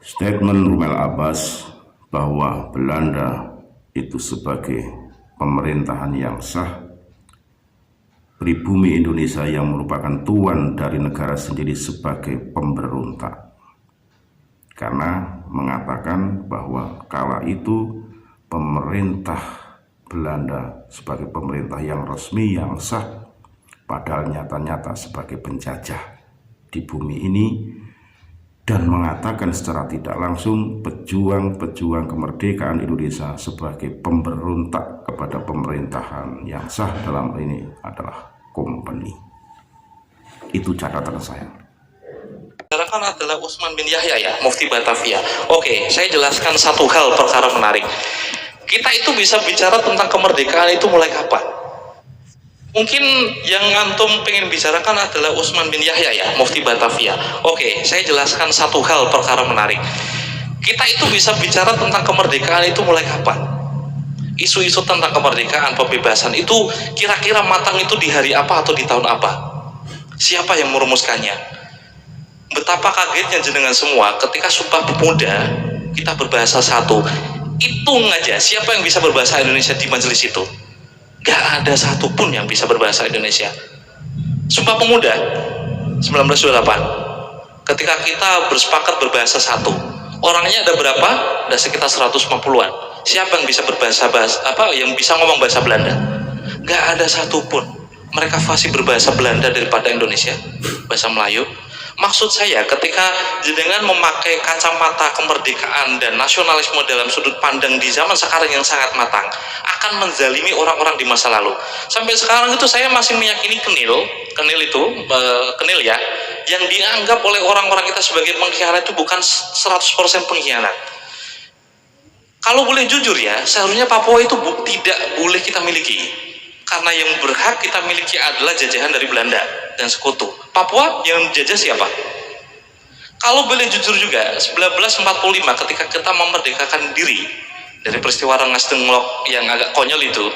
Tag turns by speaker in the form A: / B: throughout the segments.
A: Statement Rommel Abbas bahwa Belanda itu sebagai pemerintahan yang sah, pribumi Indonesia yang merupakan tuan dari negara sendiri sebagai pemberontak, karena mengatakan bahwa kala itu pemerintah Belanda sebagai pemerintah yang resmi, yang sah, padahal nyata-nyata sebagai penjajah di bumi ini, dan mengatakan secara tidak langsung pejuang-pejuang kemerdekaan Indonesia sebagai pemberontak kepada pemerintahan yang sah, dalam ini adalah kompeni. Itu catatan saya.
B: Kan adalah Utsman bin Yahya, ya, Mufti Batavia. Oke, saya jelaskan satu hal perkara menarik. Kita itu bisa bicara tentang kemerdekaan itu mulai kapan? Mungkin yang antum pengen bicarakan adalah Utsman bin Yahya, ya, Mufti Batavia. Oke, saya jelaskan satu hal perkara menarik. Kita itu bisa bicara tentang kemerdekaan itu mulai kapan? Isu-isu tentang kemerdekaan, pembebasan itu kira-kira matang itu di hari apa atau di tahun apa? Siapa yang merumuskannya? Betapa kagetnya jenengan semua ketika Sumpah Pemuda kita berbahasa satu. Hitung aja siapa yang bisa berbahasa Indonesia di majelis itu. Gak ada satupun yang bisa berbahasa Indonesia. Sumpah Pemuda 1928, ketika kita bersepakat berbahasa satu, orangnya ada berapa? Ada sekitar 150-an. Siapa yang bisa yang bisa ngomong bahasa Belanda? Gak ada satupun. Mereka fasih berbahasa Belanda daripada Indonesia, bahasa Melayu. Maksud saya, ketika jenengan memakai kacamata kemerdekaan dan nasionalisme dalam sudut pandang di zaman sekarang yang sangat matang, akan menzalimi orang-orang di masa lalu. Sampai sekarang itu saya masih meyakini Kenil ya, yang dianggap oleh orang-orang kita sebagai pengkhianat itu bukan 100% pengkhianat. Kalau boleh jujur ya, seharusnya Papua itu tidak boleh kita miliki, karena yang berhak kita miliki adalah jajahan dari Belanda dan sekutu. Papua yang jajah siapa? Kalau boleh jujur juga, 1945 ketika kita memerdekakan diri dari peristiwa Rengas Dengklok yang agak konyol itu,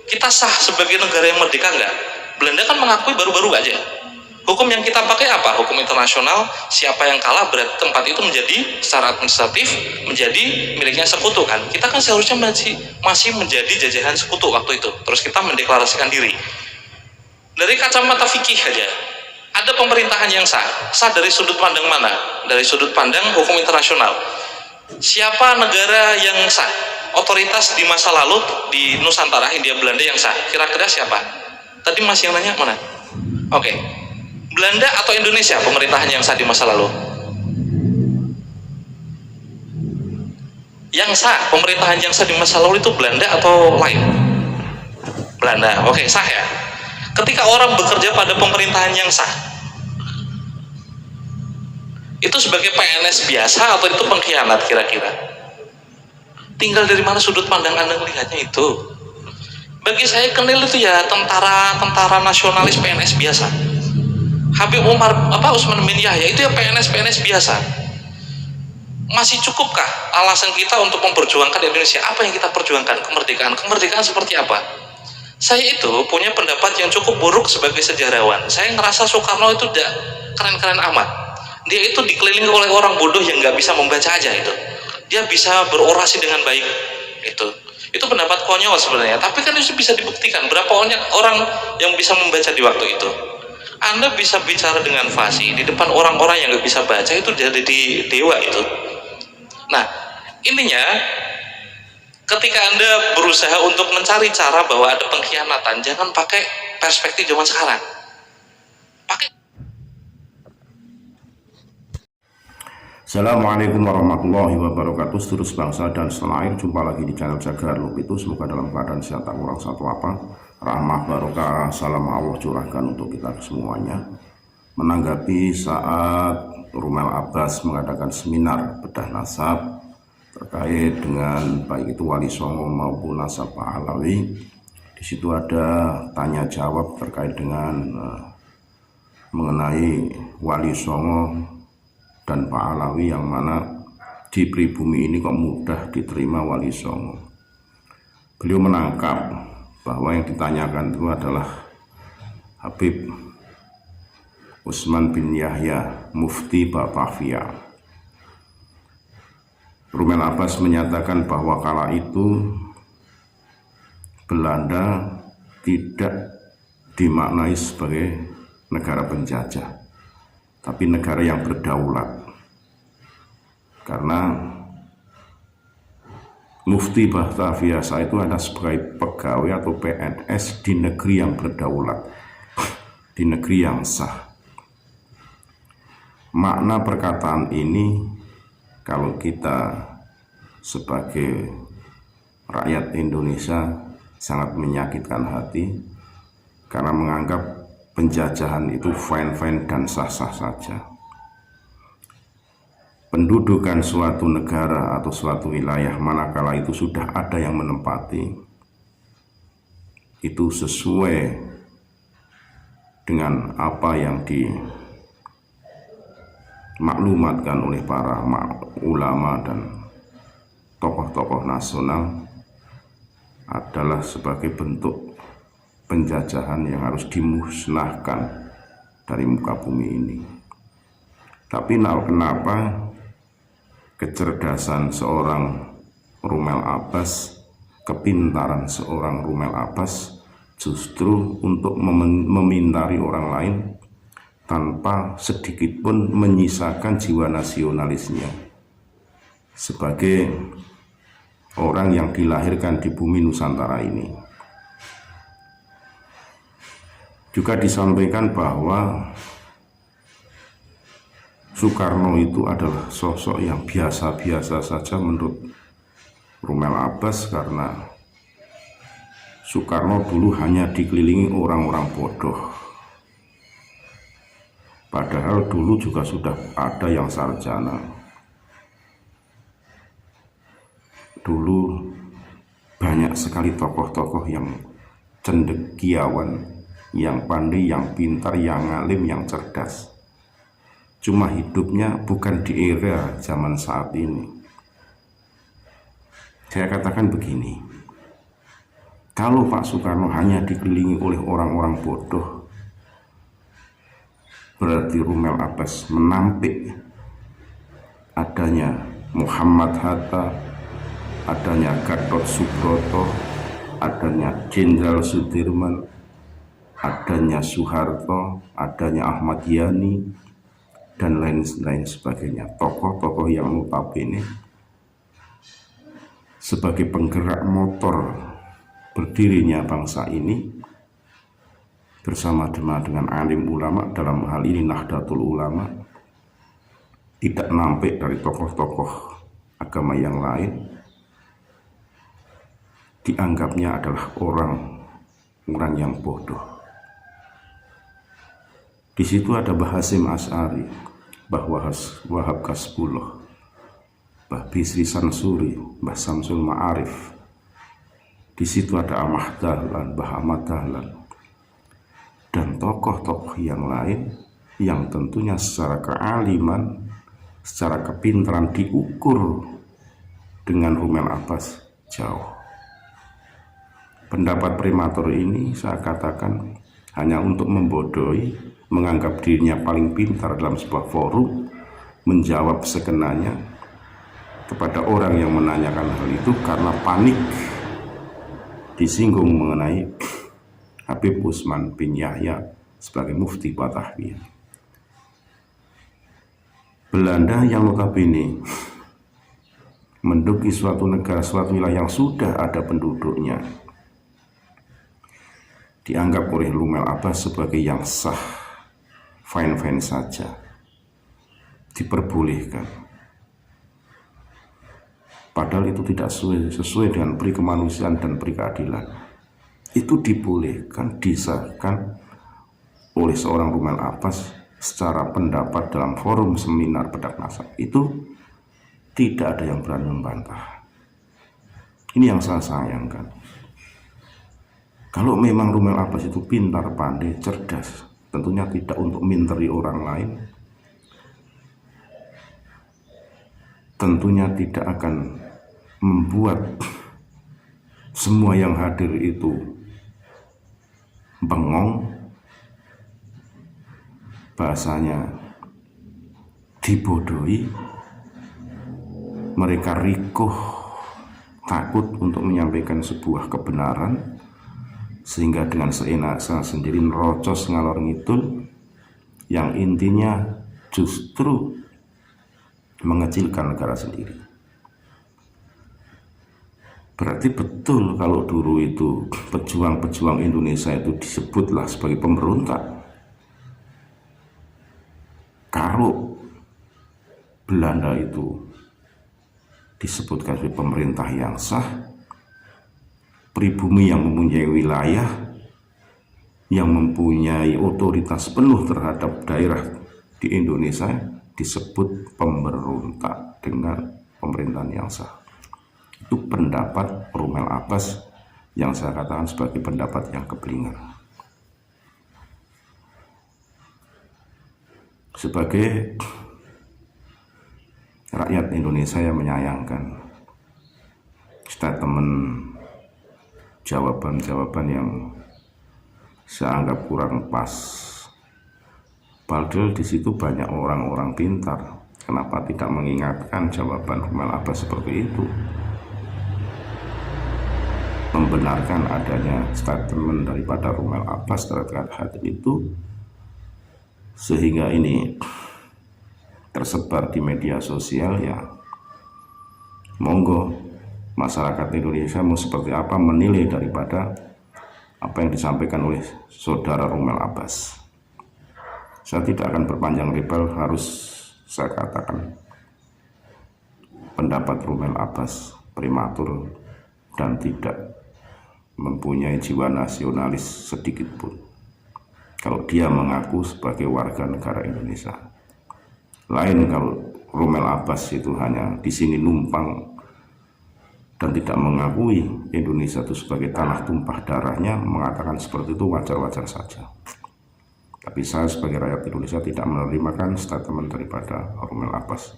B: kita sah sebagai negara yang merdeka enggak? Belanda kan mengakui baru-baru aja. Hukum yang kita pakai apa? Hukum internasional. Siapa yang kalah berarti tempat itu menjadi secara administratif menjadi miliknya sekutu kan? Kita kan seharusnya masih menjadi jajahan sekutu waktu itu. Terus kita mendeklarasikan diri. Dari kacamata fikih aja, ada pemerintahan yang sah. Sah dari sudut pandang mana? Dari sudut pandang hukum internasional. Siapa negara yang sah? Otoritas di masa lalu di Nusantara, Hindia Belanda yang sah. Kira-kira siapa? Tadi masih yang nanya mana? Oke. Belanda atau Indonesia pemerintahan yang sah di masa lalu? Yang sah, pemerintahan yang sah di masa lalu itu Belanda atau lain? Belanda. Oke, sah ya. Ketika orang bekerja pada pemerintahan yang sah, itu sebagai PNS biasa atau itu pengkhianat kira-kira? Tinggal dari mana sudut pandang Anda melihatnya itu. Bagi saya Kenil itu ya tentara nasionalis PNS biasa. Habib Utsman bin Yahya itu ya PNS biasa. Masih cukupkah alasan kita untuk memperjuangkan Indonesia? Apa yang kita perjuangkan? Kemerdekaan seperti apa? Saya itu punya pendapat yang cukup buruk sebagai sejarawan. Saya ngerasa Soekarno itu tidak keren-keren amat. Dia itu dikelilingi oleh orang bodoh yang nggak bisa membaca aja itu. Dia bisa berorasi dengan baik. Itu pendapat konyol sebenarnya. Tapi kan itu bisa dibuktikan. Berapa orang yang bisa membaca di waktu itu? Anda bisa bicara dengan fasih di depan orang-orang yang nggak bisa baca, itu jadi di dewa itu. Nah, ininya ketika Anda berusaha untuk mencari cara bahwa ada pengkhianatan, jangan pakai perspektif zaman sekarang.
A: Assalamualaikum warahmatullahi wabarakatuh. Seluruh bangsa dan setanah air, jumpa lagi di channel Jagar Loop itu. Semoga dalam keadaan sehat, tak kurang satu apa. Rahmah barokah salam Allah curahkan untuk kita semuanya. Menanggapi saat Rommel Abbas mengadakan seminar bedah nasab terkait dengan baik itu Wali Songo maupun nasab Pahlawi, di situ ada tanya jawab terkait dengan mengenai Wali Songo dan Pahlawi, yang mana di pribumi ini kok mudah diterima Wali Songo. Beliau menangkap bahwa yang ditanyakan itu adalah Habib Utsman bin Yahya, Mufti Batavia. Rumel Abbas menyatakan bahwa kala itu Belanda tidak dimaknai sebagai negara penjajah, tapi negara yang berdaulat. Karena Mufti Bahtaviasa itu adalah sebagai pegawai atau PNS di negeri yang berdaulat, di negeri yang sah. Makna perkataan ini kalau kita sebagai rakyat Indonesia sangat menyakitkan hati, karena menganggap penjajahan itu fine-fine dan sah-sah saja. Pendudukan suatu negara atau suatu wilayah manakala itu sudah ada yang menempati, itu sesuai dengan apa yang dimaklumatkan oleh para ulama dan tokoh-tokoh nasional, adalah sebagai bentuk penjajahan yang harus dimusnahkan dari muka bumi ini. Tapi kenapa kecerdasan seorang Rumel Abbas, kepintaran seorang Rumel Abbas justru untuk memintari orang lain tanpa sedikit pun menyisakan jiwa nasionalisnya sebagai orang yang dilahirkan di bumi Nusantara ini. Juga disampaikan bahwa Soekarno itu adalah sosok yang biasa-biasa saja menurut Rumel Abbas, karena Soekarno dulu hanya dikelilingi orang-orang bodoh. Padahal dulu juga sudah ada yang sarjana. Dulu banyak sekali tokoh-tokoh yang cendekiawan, yang pandai, yang pintar, yang alim, yang cerdas. Cuma hidupnya bukan di era zaman saat ini. Saya katakan begini, kalau Pak Soekarno hanya dikelilingi oleh orang-orang bodoh, berarti Rumel Abbas menampik adanya Muhammad Hatta, adanya Gatot Subroto, adanya Jenderal Sudirman, adanya Soeharto, adanya Ahmad Yani, dan lain-lain sebagainya. Tokoh-tokoh yang notabene sebagai penggerak motor berdirinya bangsa ini, bersama dengan alim ulama, dalam hal ini Nahdlatul Ulama, tidak nampik dari tokoh-tokoh agama yang lain, dianggapnya adalah orang yang bodoh. Di situ ada Mbah Hasyim Asy'ari, Mbah Wahab Kasbullah, Mbah Bisri Sansuri, Mbah Samsul Ma'arif. Di situ ada Ahmad Dahlan, Mbah Ahmad Dahlan, dan tokoh-tokoh yang lain yang tentunya secara kealiman, secara kepintaran diukur dengan Rumel Abbas jauh. Pendapat prematur ini saya katakan hanya untuk membodohi, menganggap dirinya paling pintar dalam sebuah forum, menjawab sekenanya kepada orang yang menanyakan hal itu karena panik disinggung mengenai Habib Utsman bin Yahya sebagai mufti Batavia. Belanda yang notabene menduduki suatu negara, suatu wilayah yang sudah ada penduduknya, dianggap oleh Rumel Abbas sebagai yang sah, fine-fine saja, diperbolehkan. Padahal itu tidak sesuai dengan peri kemanusiaan dan peri keadilan. Itu dibolehkan, disahkan oleh seorang Rumel Abbas secara pendapat dalam forum seminar Bedak Nasab. Itu tidak ada yang berani membantah. Ini yang saya sayangkan. Kalau memang Rumel Abbas itu pintar, pandai, cerdas, tentunya tidak untuk minteri orang lain, tentunya tidak akan membuat semua yang hadir itu bengong, bahasanya dibodohi, mereka rikuh, takut untuk menyampaikan sebuah kebenaran, sehingga dengan seenaknya sendiri nerocos ngalor ngidul yang intinya justru mengecilkan negara sendiri. Berarti betul kalau dulu itu pejuang-pejuang Indonesia itu disebutlah sebagai pemberontak. Kalau Belanda itu disebutkan sebagai pemerintah yang sah, pribumi yang mempunyai wilayah, yang mempunyai otoritas penuh terhadap daerah di Indonesia, disebut pemberontak dengan pemerintahan yang sah. Itu pendapat Rommel Abbas yang saya katakan sebagai pendapat yang keblinger. Sebagai rakyat Indonesia yang menyayangkan statement jawaban-jawaban yang saya anggap kurang pas. Padahal di situ banyak orang-orang pintar. Kenapa tidak mengingatkan jawaban Rommel Abbas seperti itu? Membenarkan adanya statement daripada Rommel Abbas terkait hal itu, sehingga ini tersebar di media sosial. Ya monggo masyarakat Indonesia mau seperti apa menilai daripada apa yang disampaikan oleh saudara Rommel Abbas. Saya tidak akan berpanjang lebar, harus saya katakan pendapat Rommel Abbas prematur dan tidak mempunyai jiwa nasionalis sedikit pun kalau dia mengaku sebagai warga negara Indonesia. Lain kalau Rommel Abbas itu hanya di sini numpang dan tidak mengakui Indonesia itu sebagai tanah tumpah darahnya, mengatakan seperti itu wajar-wajar saja. Tapi saya sebagai rakyat Indonesia tidak menerimakan statement daripada Rommel Abbas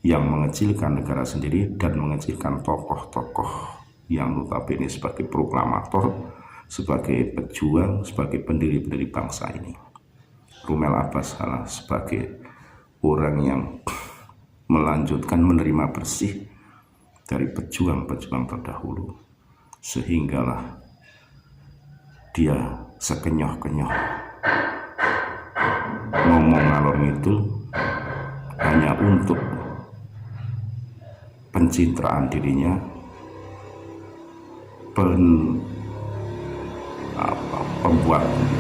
A: yang mengecilkan negara sendiri dan mengecilkan tokoh-tokoh yang notabene sebagai proklamator, sebagai pejuang, sebagai pendiri-pendiri bangsa ini. Rommel Abbas adalah sebagai orang yang melanjutkan menerima bersih dari pejuang-pejuang terdahulu, sehinggalah dia sekenyah-kenyah ngomong ngalor ngidul hanya untuk pencitraan dirinya,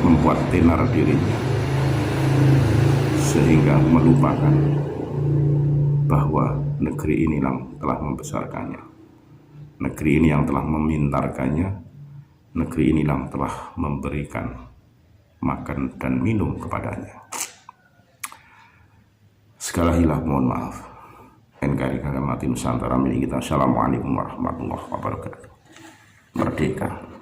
A: membuat tenar dirinya, sehingga melupakan bahwa negeri ini yang telah membesarkannya, negeri ini yang telah memintarkannya, negeri ini yang telah memberikan makan dan minum kepadanya. Segala hilaf mohon maaf. NKRI Kagam Mati Nusantara milik kita. Assalamualaikum warahmatullahi wabarakatuh. Merdeka.